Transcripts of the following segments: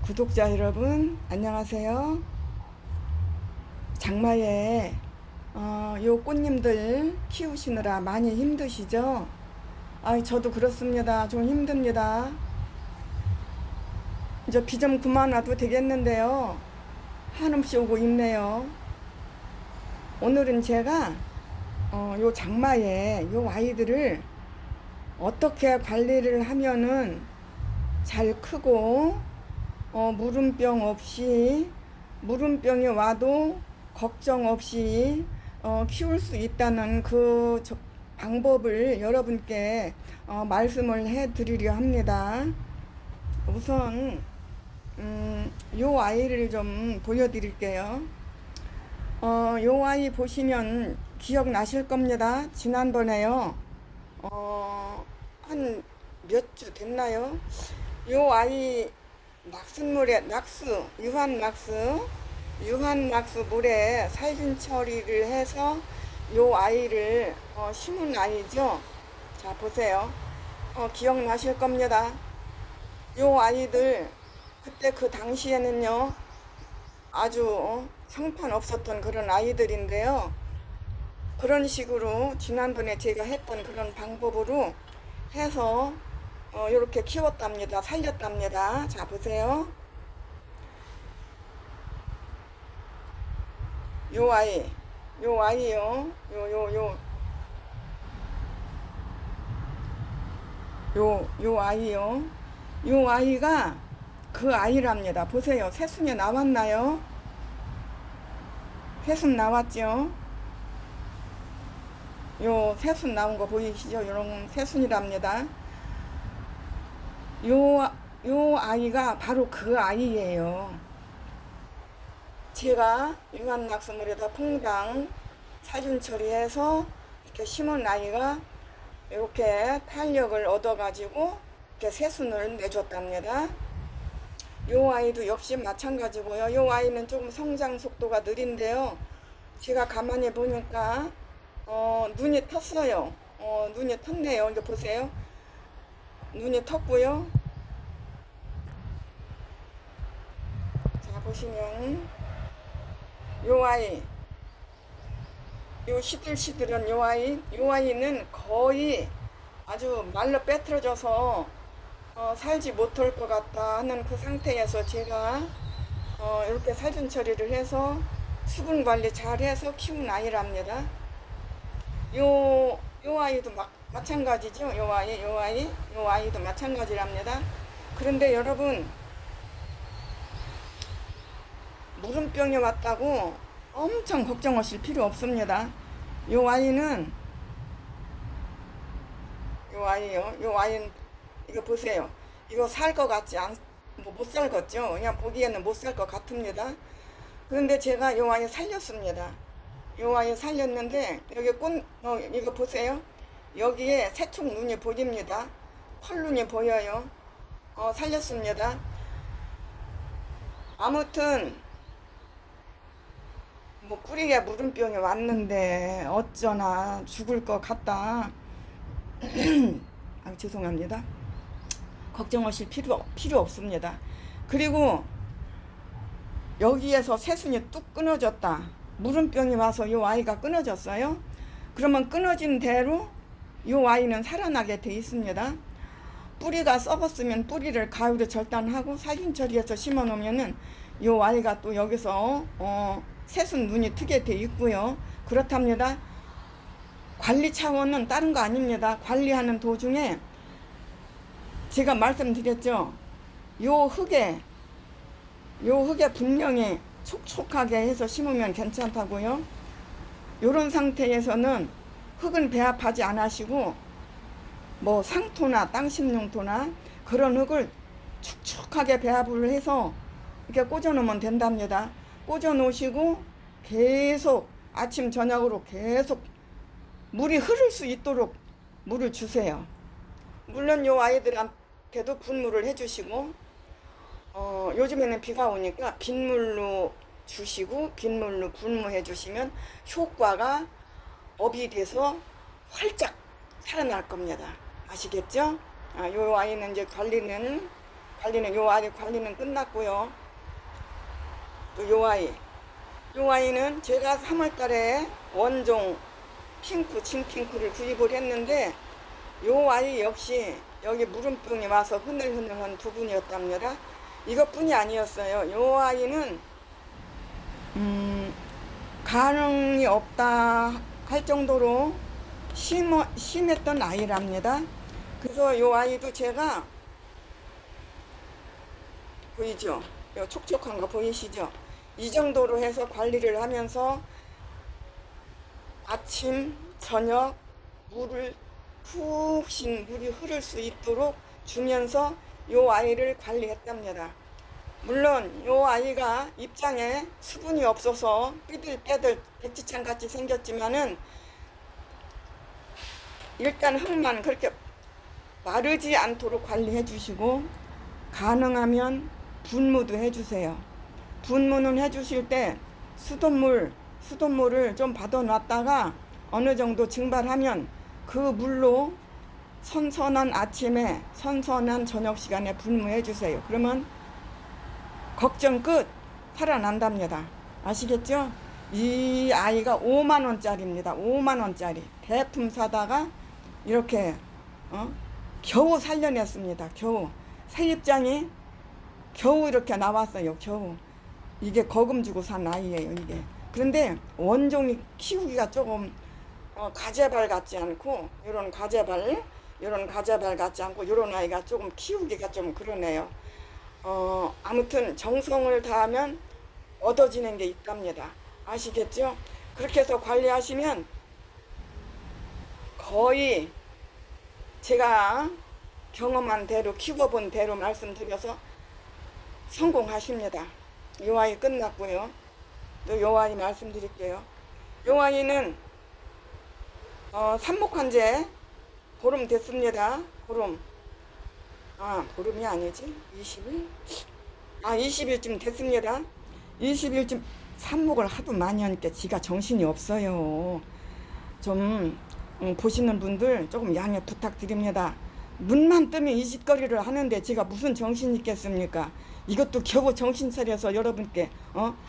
구독자 여러분 안녕하세요. 장마에 요 꽃님들 키우시느라 많이 힘드시죠? 저도 그렇습니다. 좀 힘듭니다. 이제 비 좀 그만 와도 되겠는데요. 한없이 오고 있네요. 오늘은 제가 요 장마에 요 아이들을 어떻게 관리를 하면은 잘 크고 물음병 없이, 물음병이 와도 걱정 없이 키울 수 있다는 그 방법을 여러분께 말씀을 해 드리려 합니다. 우선 요 아이를 좀 보여드릴게요. 요 아이 보시면 기억나실 겁니다. 지난번에요. 한 몇 주 됐나요? 요 아이 낙순물에 유한낙스 물에 살균 처리를 해서 요 아이를 심은 아이죠. 자 보세요. 기억나실 겁니다. 요 아이들 그때 그 당시에는요 아주 형편없었던 그런 아이들인데요. 그런 식으로 지난번에 제가 했던 그런 방법으로 해서 이렇게 키웠답니다. 살렸답니다. 자 보세요. 요 아이, 요 아이요. 요 아이요. 요 아이가 그 아이랍니다. 보세요. 새순이 나왔나요? 새순 나왔죠? 요 새순 나온 거 보이시죠? 요런 새순이랍니다. 요 아이가 바로 그 아이예요. 제가 유한낙수물에다 퐁당 살균 처리해서 이렇게 심은 아이가 이렇게 탄력을 얻어가지고 이렇게 새순을 내줬답니다. 요 아이도 역시 마찬가지고요. 요 아이는 조금 성장 속도가 느린데요. 제가 가만히 보니까 눈이 텄어요. 눈이 텄네요. 이거 보세요. 눈이 텄고요. 자 보시면 요 아이, 요 시들시들한 요 아이는 거의 아주 말로 빼트려져서 살지 못할 것 같다 하는 그 상태에서 제가 이렇게 살균 처리를 해서 수분 관리 잘 해서 키운 아이랍니다. 요 아이도 마찬가지죠. 요 아이도 마찬가지랍니다. 그런데 여러분, 물음병이 왔다고 엄청 걱정하실 필요 없습니다. 요 아이는, 요 아이는, 이거 보세요. 이거 살 것 같지 못 살겠죠? 그냥 보기에는 못 살 것 같습니다. 그런데 제가 요 아이 살렸습니다. 요 아이 살렸는데, 여기 이거 보세요. 여기에 새총 눈이 보입니다. 펄눈이 보여요. 살렸습니다. 아무튼, 뭐 뿌리에 물음병이 왔는데 어쩌나 죽을 것 같다. 죄송합니다. 걱정하실 필요 없습니다. 그리고 여기에서 새순이 뚝 끊어졌다. 물음병이 와서 이 아이가 끊어졌어요. 그러면 끊어진 대로 이 아이는 살아나게 돼 있습니다. 뿌리가 썩었으면 뿌리를 가위로 절단하고 살균 처리해서 심어 놓으면은 이 아이가 또 여기서 새순 눈이 트게 돼 있고요. 그렇답니다. 관리 차원은 다른 거 아닙니다. 관리하는 도중에 제가 말씀드렸죠. 요 흙에 분명히 촉촉하게 해서 심으면 괜찮다고요. 요런 상태에서는 흙은 배합하지 않으시고 뭐 상토나 땅 심용토나 그런 흙을 축축하게 배합을 해서 이렇게 꽂아 놓으면 된답니다. 꽂아 놓으시고 계속 아침 저녁으로 계속 물이 흐를 수 있도록 물을 주세요. 물론 요 아이들한테도 분무를 해주시고 요즘에는 비가 오니까 빗물로 주시고 빗물로 분무해 주시면 효과가 업이 돼서 활짝 살아날 겁니다. 아시겠죠? 요 아이는 이제 관리는 관리는 요 아이 관리는 끝났고요. 또 요 아이는 제가 3월달에 원종 핑크 진핑크를 구입을 했는데 요 아이 역시 여기 물음병이 와서 흐늘흐늘한 부분이었답니다. 이것뿐이 아니었어요. 요 아이는 가능이 없다 할 정도로 심했던 아이랍니다. 그래서 요 아이도 제가 보이죠? 요 촉촉한 거 보이시죠? 이 정도로 해서 관리를 하면서 아침, 저녁 물을 푹신 물이 흐를 수 있도록 주면서 요 아이를 관리했답니다. 물론 요 아이가 입장에 수분이 없어서 삐들빼들 백지창 같이 생겼지만은 일단 흙만 그렇게 마르지 않도록 관리해 주시고 가능하면 분무도 해 주세요. 분무는 해 주실 때 수돗물을 좀 받아 놨다가 어느 정도 증발하면 그 물로 선선한 아침에 선선한 저녁 시간에 분무해 주세요. 그러면 걱정 끝. 살아난답니다. 아시겠죠? 이 아이가 5만원짜리입니다. 5만원짜리 대품 사다가 이렇게 겨우 살려냈습니다. 겨우 세입장이 겨우 이렇게 나왔어요. 겨우. 이게 거금 주고 산 아이예요. 이게. 그런데 원종이 키우기가 조금 가재발 같지 않고 이런 가재발 같지 않고 이런 아이가 조금 키우기가 좀 그러네요. 아무튼 정성을 다하면 얻어지는 게 있답니다. 아시겠죠? 그렇게 해서 관리하시면 거의 제가 경험한 대로 키워본 대로 말씀드려서 성공하십니다. 요 아이 끝났고요. 또 요 아이 말씀드릴게요. 요 아이는 삽목한 지 보름 됐습니다. 보름이 아니지 20일? 20일쯤 됐습니다. 20일쯤 삽목을 하도 많이 하니까 지가 정신이 없어요. 좀 보시는 분들 조금 양해 부탁드립니다. 눈만 뜨면 이 짓거리를 하는데 제가 무슨 정신이 있겠습니까? 이것도 겨우 정신 차려서 여러분께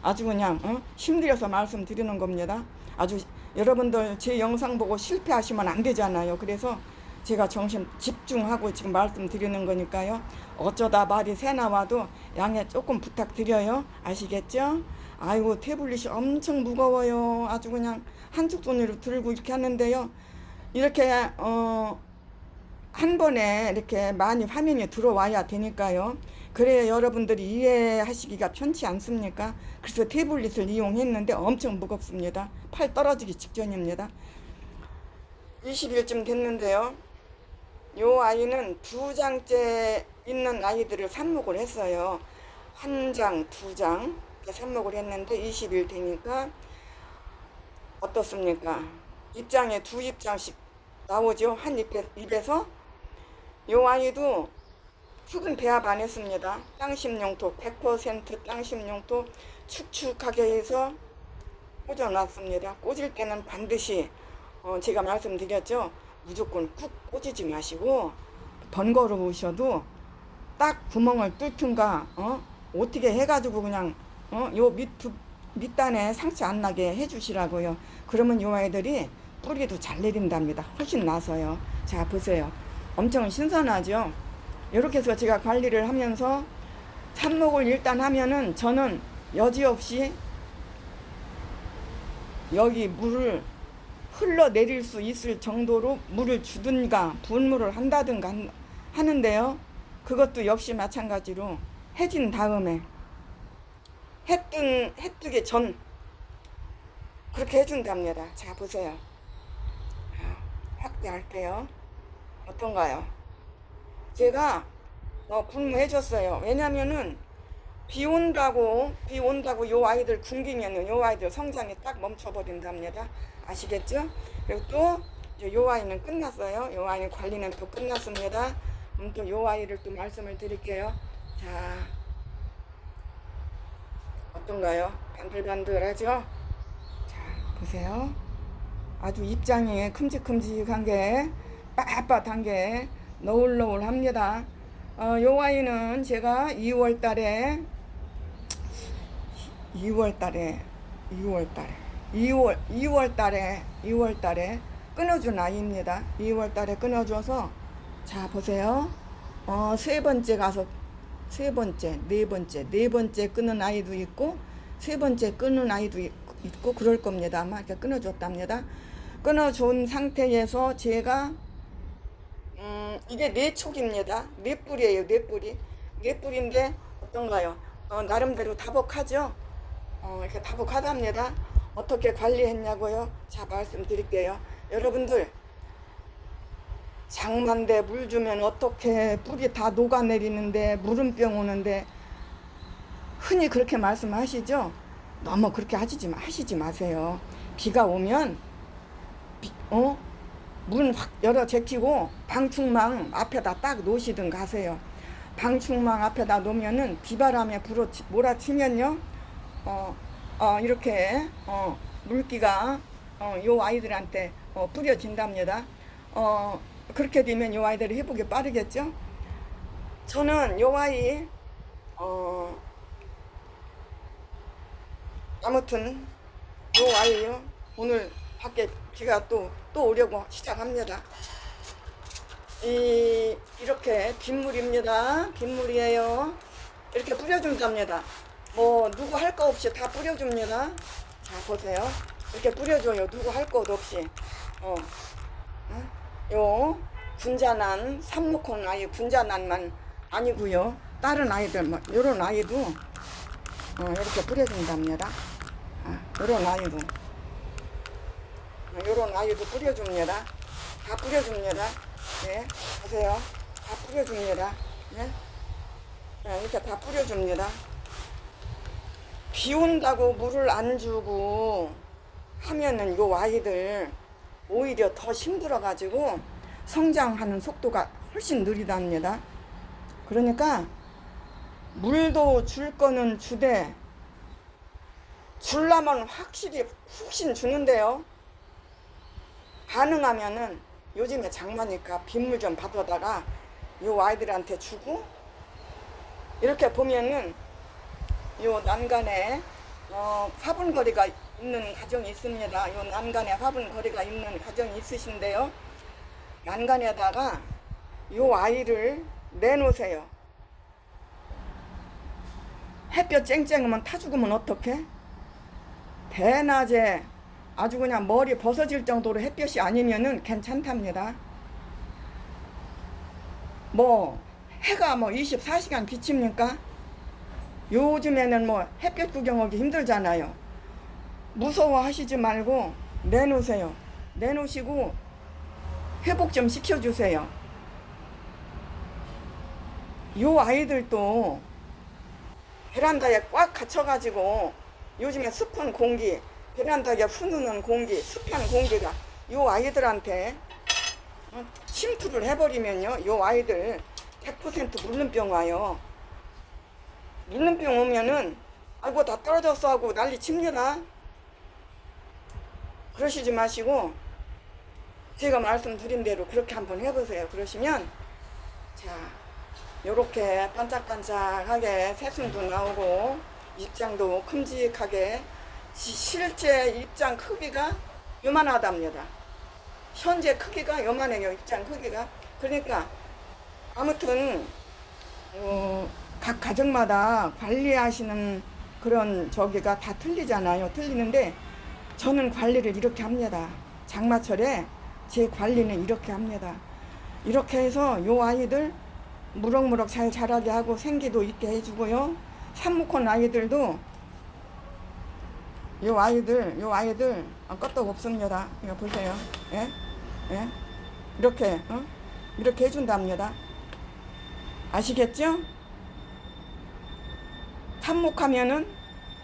아주 그냥 힘들어서 말씀드리는 겁니다. 아주 여러분들 제 영상 보고 실패하시면 안 되잖아요. 그래서 제가 정신 집중하고 지금 말씀드리는 거니까요. 어쩌다 말이 새 나와도 양해 조금 부탁드려요. 아시겠죠? 아이고 태블릿이 엄청 무거워요. 아주 그냥 한쪽 손으로 들고 이렇게 하는데요. 이렇게 한 번에 이렇게 많이 화면이 들어와야 되니까요. 그래야 여러분들이 이해하시기가 편치 않습니까? 그래서 태블릿을 이용했는데 엄청 무겁습니다. 팔 떨어지기 직전입니다. 20일쯤 됐는데요. 요 아이는 2장째 있는 아이들을 삽목을 했어요. 1장, 2장 삽목을 했는데 20일 되니까 어떻습니까? 입장에 2입장씩 나오죠. 한 입에서. 요 아이도 흙은 배합 안 했습니다. 땅심용토 100% 땅심용토 축축하게 해서 꽂아놨습니다. 꽂을 때는 반드시 제가 말씀드렸죠. 무조건 꾹 꽂지 마시고 번거로우셔도 딱 구멍을 뚫든가 어떻게 해가지고 그냥 요 밑단에 상처 안 나게 해주시라고요. 그러면 요 아이들이 뿌리도 잘 내린답니다. 훨씬 나서요. 자 보세요. 엄청 신선하죠. 이렇게 해서 제가 관리를 하면서 삽목을 일단 하면은 저는 여지없이 여기 물을 흘러내릴 수 있을 정도로 물을 주든가 분무를 한다든가 하는데요. 그것도 역시 마찬가지로 해진 다음에 해 뜨기 전 그렇게 해준답니다. 자 보세요. 확대할게요. 어떤가요? 제가 분무해줬어요. 왜냐면은 비 온다고 요 아이들 굶기면 요 아이들 성장이 딱 멈춰버린답니다. 아시겠죠? 그리고 또 요 아이는 끝났어요. 요 아이 관리는 또 끝났습니다. 또 요 아이를 또 말씀을 드릴게요. 자 어떤가요? 반들반들하죠? 자 보세요. 아주 입장이 큼직큼직한 게 빳빳한 게 너울너울합니다. 요 아이는 제가 2월 달에 2월 달에 끊어준 아이입니다. 2월 달에 끊어줘서 자 보세요. 세 번째 가서 네 번째 끊은 아이도 있고 세 번째 끊은 아이도 있고 그럴 겁니다. 아마 이렇게 끊어줬답니다. 끊어준 상태에서 제가 이게 네 촉입니다. 네 뿌리예요. 네 뿌리. 네 뿌리인데 어떤가요? 나름대로 다복하죠. 이렇게 다복하답니다. 어떻게 관리했냐고요? 자 말씀드릴게요. 여러분들 장마인데 물 주면 어떻게 뿌리 다 녹아내리는데 물음병 오는데 흔히 그렇게 말씀하시죠? 너무 그렇게 하시지 마세요. 비가 오면 문 확 열어 제끼고 방충망 앞에다 딱 놓으시든 가세요. 방충망 앞에다 놓으면은 비바람에 몰아치면요 이렇게 물기가 요 아이들한테 뿌려진답니다. 그렇게 되면 요 아이들이 회복이 빠르겠죠. 저는 요 아이 아무튼 요 아이요 오늘 밖에 비가 또 오려고 시작합니다. 이렇게 빗물입니다. 빗물이에요. 이렇게 뿌려준답니다. 뭐 누구 할 거 없이 다 뿌려줍니다. 자 보세요. 이렇게 뿌려줘요. 누구 할 것 없이. 요 군자난 삼목혼 아이 군자난만 아니고요. 다른 아이들 뭐 요런 아이도 이렇게 뿌려준답니다. 요런 아이도 뿌려줍니다. 다 뿌려줍니다. 예, 보세요. 다 뿌려줍니다. 예? 이렇게 다 뿌려줍니다. 비 온다고 물을 안 주고 하면은 요 아이들 오히려 더 힘들어가지고 성장하는 속도가 훨씬 느리답니다. 그러니까 물도 줄 거는 주되 줄라면 확실히 훅신 주는데요. 가능하면은 요즘에 장마니까 빗물 좀 받아다가 요 아이들한테 주고 이렇게 보면은 요 난간에 화분거리가 있는 가정이 있습니다. 요 난간에 화분거리가 있는 가정이 있으신데요. 난간에다가 요 아이를 내놓으세요. 햇볕 쨍쨍하면 타 죽으면 어떡해? 대낮에 아주 그냥 머리 벗어질 정도로 햇볕이 아니면은 괜찮답니다. 뭐 해가 뭐 24시간 비칩니까? 요즘에는 뭐 햇볕 구경하기 힘들잖아요. 무서워하시지 말고 내놓으세요. 내놓으시고 회복 좀 시켜주세요. 요 아이들도 베란다에 꽉 갇혀가지고 요즘에 습한 공기, 베란다에 흐르는 공기, 습한 공기가 요 아이들한테 침투를 해버리면요, 요 아이들 100% 물름병 와요. 물름병 오면은 아이고 다 떨어졌어 하고 난리 칩니다. 그러시지 마시고 제가 말씀드린 대로 그렇게 한번 해보세요. 그러시면 자 요렇게 반짝반짝하게 새순도 나오고 입장도 큼직하게 실제 입장 크기가 요만하답니다. 현재 크기가 요만해요. 입장 크기가. 그러니까 아무튼 각 가정마다 관리하시는 그런 저기가 다 틀리잖아요. 틀리는데 저는 관리를 이렇게 합니다. 장마철에 제 관리는 이렇게 합니다. 이렇게 해서 요 아이들 무럭무럭 잘 자라게 하고 생기도 있게 해주고요. 산모콘 아이들도 요 아이들 끄떡 없습니다. 이거 보세요. 예? 예? 이렇게 해준답니다. 아시겠죠? 삽목하면은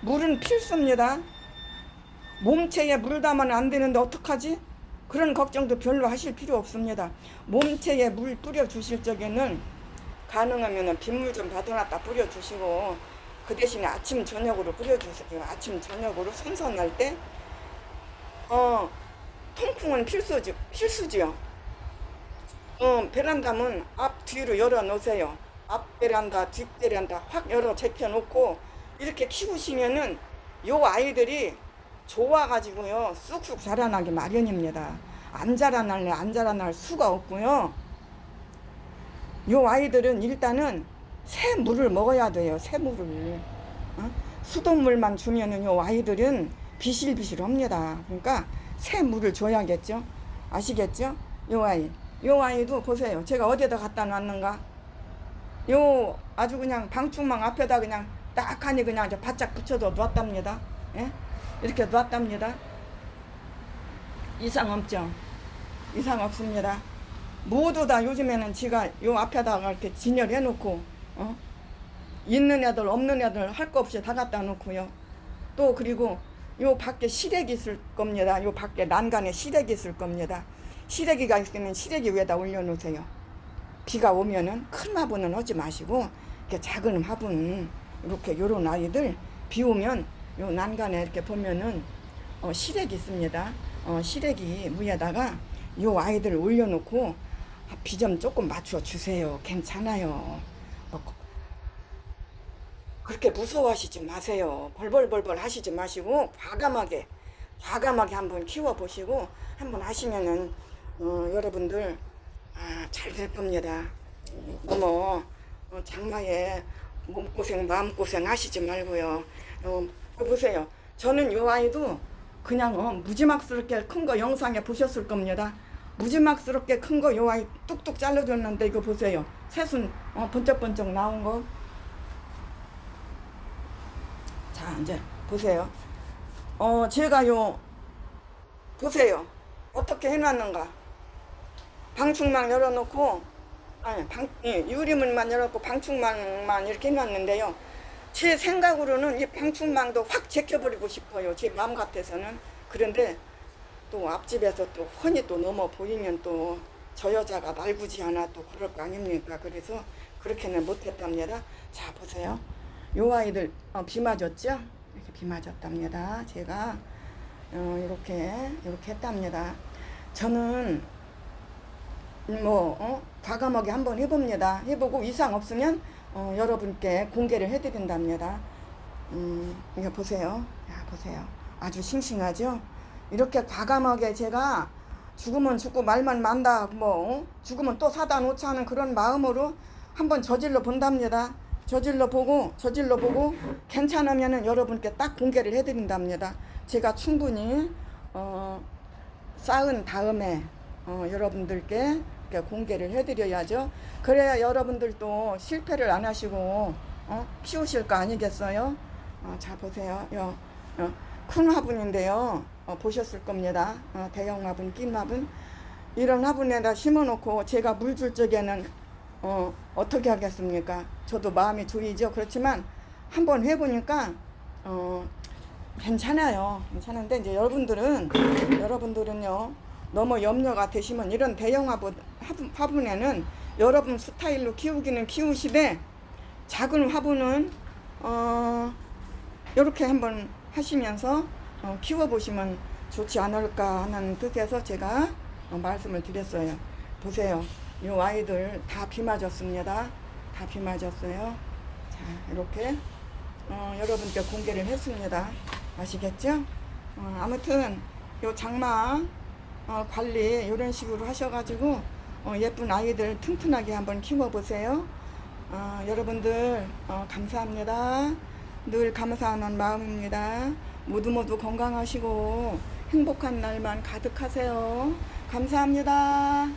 물은 필수입니다. 몸체에 물 담으면 안 되는데 어떡하지? 그런 걱정도 별로 하실 필요 없습니다. 몸체에 물 뿌려 주실 적에는 가능하면은 빗물 좀 받아놨다 뿌려 주시고 그 대신에 아침 저녁으로 뿌려 주세요. 아침 저녁으로 선선할 때 통풍은 필수지요. 베란다문 앞 뒤로 열어 놓으세요. 앞 베란다, 뒷 베란다 확 열어 제껴 놓고 이렇게 키우시면은 요 아이들이 좋아가지고요 쑥쑥 자라나기 마련입니다. 안 자라날래 안 자라날 수가 없고요. 요 아이들은 일단은 새물을 먹어야 돼요. 새물을. 수돗물만 주면은 요 아이들은 비실비실합니다. 그러니까 새물을 줘야겠죠. 아시겠죠? 요 아이도 보세요. 제가 어디에다 갖다 놨는가? 요 아주 그냥 방충망 앞에다 그냥 딱하니 그냥 바짝 붙여서 놨답니다. 예? 이렇게 놨답니다. 이상 없죠? 이상 없습니다. 모두 다 요즘에는 지가 요 앞에다가 이렇게 진열해 놓고 있는 애들 없는 애들 할 거 없이 다 갖다 놓고요. 또 그리고 요 밖에 시래기 있을 겁니다. 요 밖에 난간에 시래기 있을 겁니다. 시래기가 있으면 시래기 위에다 올려놓으세요. 비가 오면은 큰 화분은 하지 마시고 이렇게 작은 화분 이렇게 요런 아이들 비 오면 요 난간에 이렇게 보면은 시래기 있습니다. 시래기 위에다가 요 아이들 올려놓고 비 좀 조금 맞춰 주세요. 괜찮아요. 그렇게 무서워하시지 마세요. 벌벌벌벌 하시지 마시고 과감하게 한번 키워보시고 한번 하시면은 여러분들 잘 될 겁니다. 너무 장마에 몸고생 마음고생 하시지 말고요. 보세요. 저는 요 아이도 그냥 무지막스럽게 큰 거 영상에 보셨을 겁니다. 무지막스럽게 큰 거 요 아이 뚝뚝 잘라줬는데 이거 보세요. 새순 번쩍번쩍 나온 거. 자 이제 보세요. 제가 보세요. 어떻게 해놨는가. 방충망 열어놓고 유리문만 열어놓고 방충망만 이렇게 해놨는데요. 제 생각으로는 이 방충망도 확 제껴버리고 싶어요. 제 마음 같아서는. 그런데 또 앞집에서 또 훤히 또 넘어 보이면 또 저 여자가 날구지 않아 또 그럴 거 아닙니까. 그래서 그렇게는 못했답니다. 자 보세요. 요 아이들 비 맞았죠? 이렇게 비 맞았답니다. 제가 이렇게 했답니다. 저는 과감하게 한번 해봅니다. 해보고 이상 없으면 여러분께 공개를 해드린답니다. 이거 보세요. 야, 보세요. 아주 싱싱하죠? 이렇게 과감하게 제가 죽으면 죽고 말만 만다 죽으면 또 사다 놓자 하는 그런 마음으로 한번 저질러 본답니다. 저질러 보고 괜찮으면은 여러분께 딱 공개를 해드린답니다. 제가 충분히 쌓은 다음에 여러분들께 이렇게 공개를 해드려야죠. 그래야 여러분들도 실패를 안 하시고 키우실 거 아니겠어요? 자 보세요. 큰 화분인데요. 보셨을 겁니다. 대형 화분, 낀 화분. 이런 화분에다 심어놓고 제가 물 줄 적에는 어떻게 하겠습니까? 저도 마음이 졸이죠. 그렇지만 한번 해보니까 괜찮아요. 괜찮은데 이제 여러분들은요 너무 염려가 되시면 이런 대형 화분에는 여러분 스타일로 키우기는 키우시되 작은 화분은 이렇게 한번 하시면서 키워보시면 좋지 않을까 하는 뜻에서 제가 말씀을 드렸어요. 보세요. 이 아이들 다 비 맞았습니다. 다 비 맞았어요. 자, 이렇게 여러분께 공개를 했습니다. 아시겠죠? 아무튼 요 장마 관리 이런 식으로 하셔가지고 예쁜 아이들 튼튼하게 한번 키워보세요. 여러분들 감사합니다. 늘 감사하는 마음입니다. 모두 건강하시고 행복한 날만 가득하세요. 감사합니다.